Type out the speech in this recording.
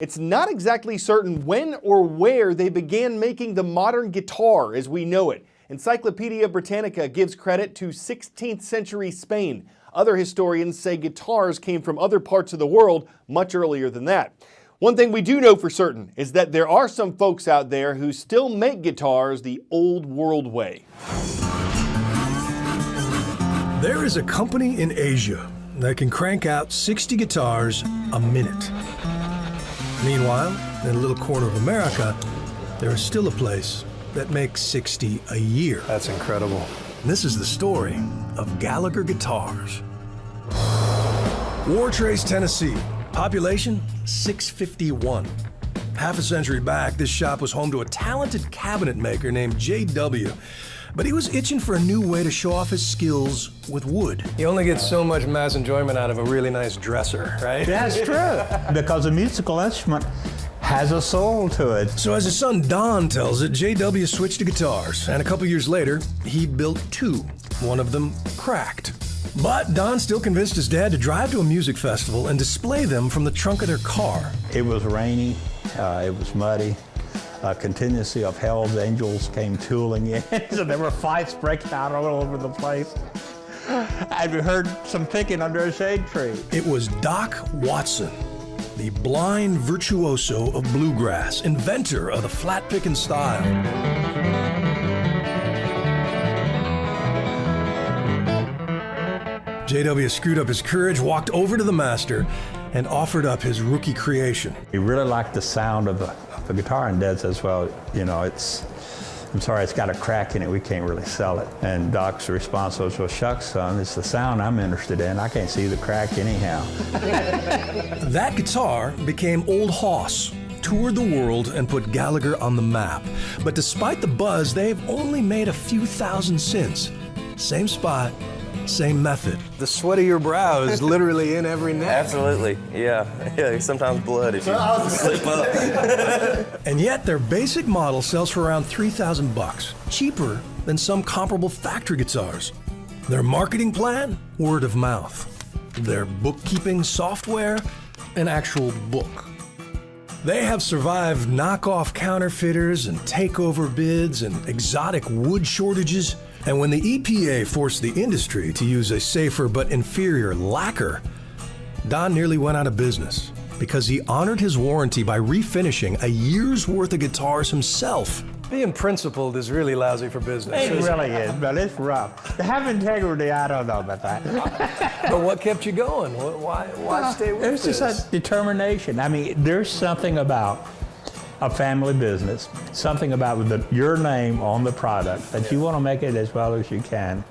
It's not exactly certain when or where they began making the modern guitar as we know it. Encyclopedia Britannica gives credit to 16th century Spain. Other historians say guitars came from other parts of the world much earlier than that. One thing we do know for certain is that there are some folks out there who still make guitars the old world way. There is a company in Asia that can crank out 60 guitars a minute. Meanwhile, in a little corner of America, there is still a place that makes 60 a year. That's incredible. And this is the story of Gallagher Guitars. Wartrace, Tennessee. Population, 651. Half a century back, this shop was home to a talented cabinet maker named J.W., but he was itching for a new way to show off his skills with wood. You only get so much mass enjoyment out of a really nice dresser, right? That's true, because a musical instrument has a soul to it. So as his son Don tells it, J.W. switched to guitars, and a couple years later, he built two. One of them cracked. But Don still convinced his dad to drive to a music festival and display them from the trunk of their car. It was rainy, it was muddy. A contingency of Hell's Angels came tooling in, so there were fights breaking out all over the place. And we heard some picking under a shade tree. It was Doc Watson, the blind virtuoso of bluegrass, inventor of the flat-picking style. J.W. screwed up his courage, walked over to the master, and offered up his rookie creation. He really liked the sound of the guitar, and Dad says, well, you know, I'm sorry, it's got a crack in it, we can't really sell it. And Doc's response was, well, shucks, son, it's the sound I'm interested in. I can't see the crack anyhow. That guitar became Old Hoss, toured the world, and put Gallagher on the map. But despite the buzz, they've only made a few thousand since. Same spot, same method. The sweat of your brow is literally in every neck. Absolutely, yeah, sometimes blood if you slip up. And yet their basic model sells for around $3,000, cheaper than some comparable factory guitars. Their marketing plan? Word of mouth. Their bookkeeping software? An actual book. They have survived knockoff counterfeiters and takeover bids and exotic wood shortages. And when the EPA forced the industry to use a safer but inferior lacquer, Don nearly went out of business because he honored his warranty by refinishing a year's worth of guitars himself. Being principled is really lousy for business. It really is, but it's rough. To have integrity, I don't know about that. But what kept you going? Why stay with this? It's just a determination. I mean, there's something about a family business, something about your name on the product that you want to make it as well as you can.